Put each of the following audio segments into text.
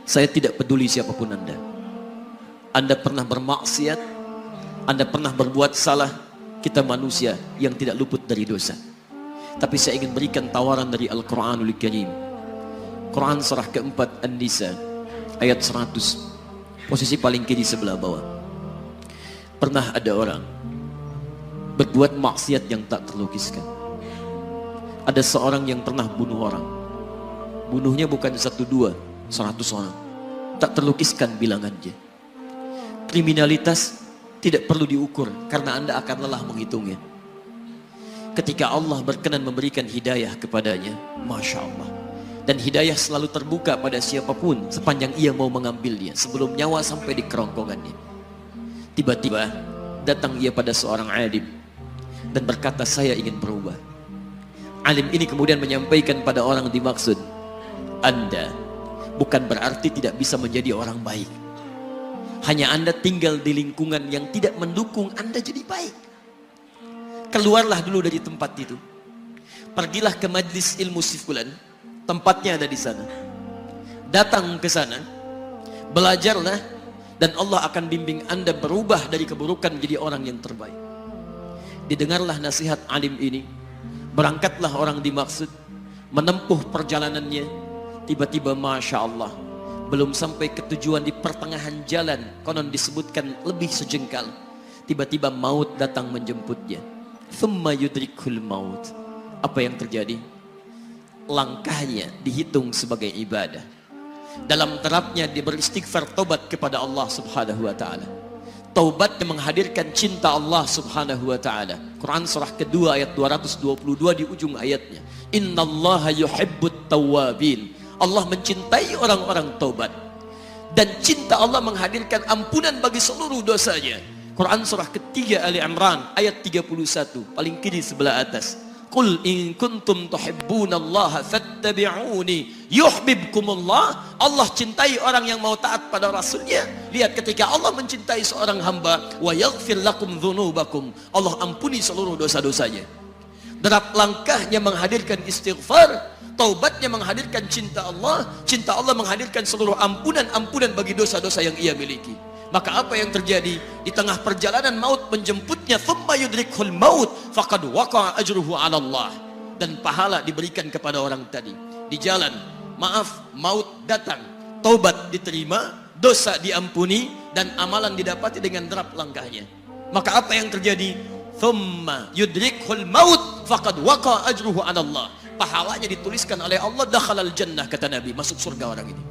Saya tidak peduli siapapun Anda. Anda pernah bermaksiat, Anda pernah berbuat salah. Kita manusia yang tidak luput dari dosa. Tapi saya ingin berikan tawaran dari Al-Quranul Karim. Quran surah keempat An-Nisa ayat 100, posisi paling kiri sebelah bawah. Pernah ada orang berbuat maksiat yang tak terlukiskan. Ada seorang yang pernah bunuh orang. Bunuhnya bukan 1, 2, 100 orang. Tak terlukiskan bilangannya. Kriminalitas tidak perlu diukur karena Anda akan lelah menghitungnya. Ketika Allah berkenan memberikan hidayah kepadanya, Masya Allah. Dan hidayah selalu terbuka pada siapapun sepanjang ia mau mengambilnya sebelum nyawa sampai di kerongkongannya. Tiba-tiba datang ia pada seorang alim dan berkata, saya ingin berubah. Alim ini kemudian menyampaikan pada orang dimaksud, Anda bukan berarti tidak bisa menjadi orang baik. Hanya Anda tinggal di lingkungan yang tidak mendukung Anda jadi baik. Keluarlah dulu dari tempat itu. Pergilah ke majlis ilmu sifulan. Tempatnya ada di sana. Datang ke sana. Belajarlah. Dan Allah akan bimbing Anda berubah dari keburukan menjadi orang yang terbaik. Didengarlah nasihat alim ini. Berangkatlah orang dimaksud. Menempuh perjalanannya. Tiba-tiba Masya Allah. Belum sampai ke tujuan, di pertengahan jalan, konon disebutkan lebih sejengkal, tiba-tiba maut datang menjemputnya. Thumma yudrikul maut. Apa yang terjadi? Langkahnya dihitung sebagai ibadah. Dalam terapnya dia beristighfar, taubat kepada Allah subhanahu wa ta'ala. Taubat yang menghadirkan cinta Allah subhanahu wa ta'ala. Quran surah kedua ayat 222 di ujung ayatnya. Innallaha yuhibbut tawwabin. Allah mencintai orang-orang taubat. Dan cinta Allah menghadirkan ampunan bagi seluruh dosanya. Quran surah ketiga Ali Imran ayat 31, paling kiri sebelah atas. Qul in kuntum tuhibbunallaha fattabi'uni yuhibbukumullah. Allah cintai orang yang mau taat pada Rasulnya. Lihat, ketika Allah mencintai seorang hamba, wa yaghfir lakum dzunubakum, Allah ampuni seluruh dosa-dosanya. Derap langkahnya menghadirkan istighfar. Taubatnya menghadirkan cinta Allah. Cinta Allah menghadirkan seluruh ampunan bagi dosa-dosa yang ia miliki. Maka apa yang terjadi? Di tengah perjalanan maut menjemputnya, thumma yudrikhul maut faqad waqa'a ajruhu 'ala Allah. Dan pahala diberikan kepada orang tadi. Di jalan, maaf, maut datang, taubat diterima, dosa diampuni, dan amalan didapati dengan derap langkahnya. Maka apa yang terjadi? Thumma yudrikhul maut faqad waqa'a ajruhu 'ala Allah. Pahalanya dituliskan oleh Allah, dakhalal jannah, kata Nabi, masuk surga orang ini.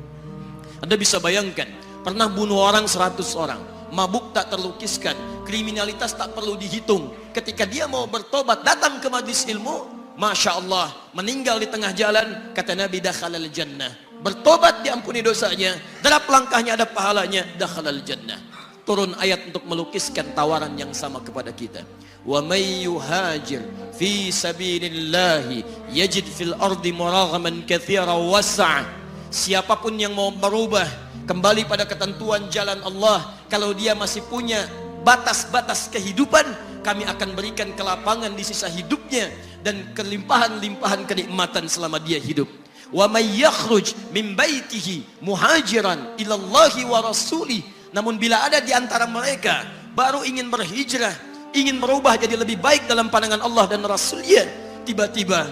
Anda bisa bayangkan, pernah bunuh orang 100 orang, mabuk tak terlukiskan, kriminalitas tak perlu dihitung. Ketika dia mau bertobat, datang ke majlis ilmu, Masya Allah, meninggal di tengah jalan, kata Nabi, dakhalal jannah. Bertobat diampuni dosanya, derap langkahnya ada pahalanya, dakhalal jannah. Turun ayat untuk melukiskan tawaran yang sama kepada kita. Wa may yuhajir fi sabilillahi yajid fil ardi muraghaman katsiran was'a. Siapapun yang mau berubah kembali pada ketentuan jalan Allah, kalau dia masih punya batas-batas kehidupan, kami akan berikan kelapangan di sisa hidupnya dan kelimpahan-limpahan kenikmatan selama dia hidup. Wa may yakhruj min baitihi muhajiran ila Allahi wa rasulih. Namun bila ada di antara mereka baru ingin berhijrah, ingin berubah jadi lebih baik dalam pandangan Allah dan Rasulnya, tiba-tiba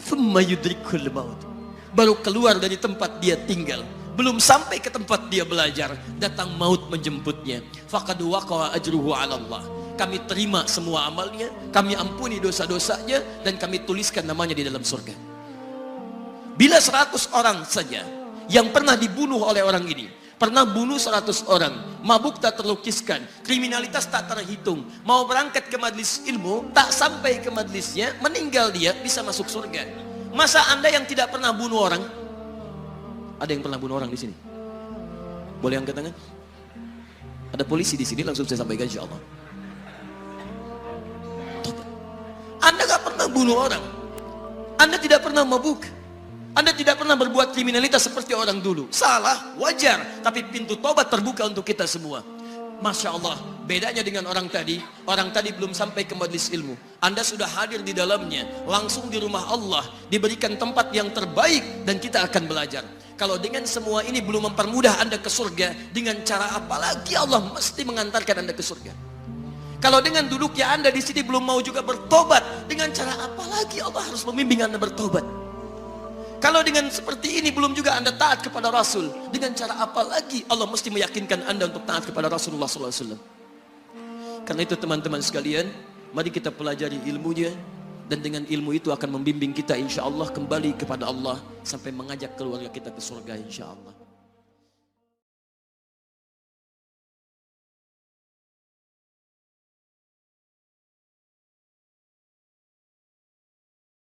thumma yudrikul maut, baru keluar dari tempat dia tinggal, belum sampai ke tempat dia belajar, datang maut menjemputnya. Faqad waqa'a ajruhu 'ala Allah. Kami terima semua amalnya, kami ampuni dosa-dosanya, dan kami tuliskan namanya di dalam surga. Bila 100 orang saja yang pernah dibunuh oleh orang ini, pernah bunuh 100 orang, mabuk tak terlukiskan, kriminalitas tak terhitung, mau berangkat ke majlis ilmu, tak sampai ke majlisnya, meninggal dia, bisa masuk surga. Masa Anda yang tidak pernah bunuh orang? Ada yang pernah bunuh orang di sini? Boleh angkat tangan? Ada polisi di sini, langsung saya sampaikan insyaallah. Anda gak pernah bunuh orang, Anda tidak pernah mabuk, Anda tidak pernah berbuat kriminalitas seperti orang dulu. Salah, wajar, tapi pintu tobat terbuka untuk kita semua. Masya Allah, bedanya dengan orang tadi belum sampai ke majlis ilmu, Anda sudah hadir di dalamnya, langsung di rumah Allah, diberikan tempat yang terbaik, dan kita akan belajar. Kalau dengan semua ini belum mempermudah Anda ke surga, dengan cara apa lagi Allah mesti mengantarkan Anda ke surga? Kalau dengan duduknya Anda di sini belum mau juga bertobat, dengan cara apa lagi Allah harus membimbing Anda bertobat? Kalau dengan seperti ini belum juga Anda taat kepada Rasul, dengan cara apa lagi Allah mesti meyakinkan Anda untuk taat kepada Rasulullah SAW? Karena itu teman-teman sekalian, mari kita pelajari ilmunya, dan dengan ilmu itu akan membimbing kita insya Allah kembali kepada Allah sampai mengajak keluarga kita ke surga insya Allah.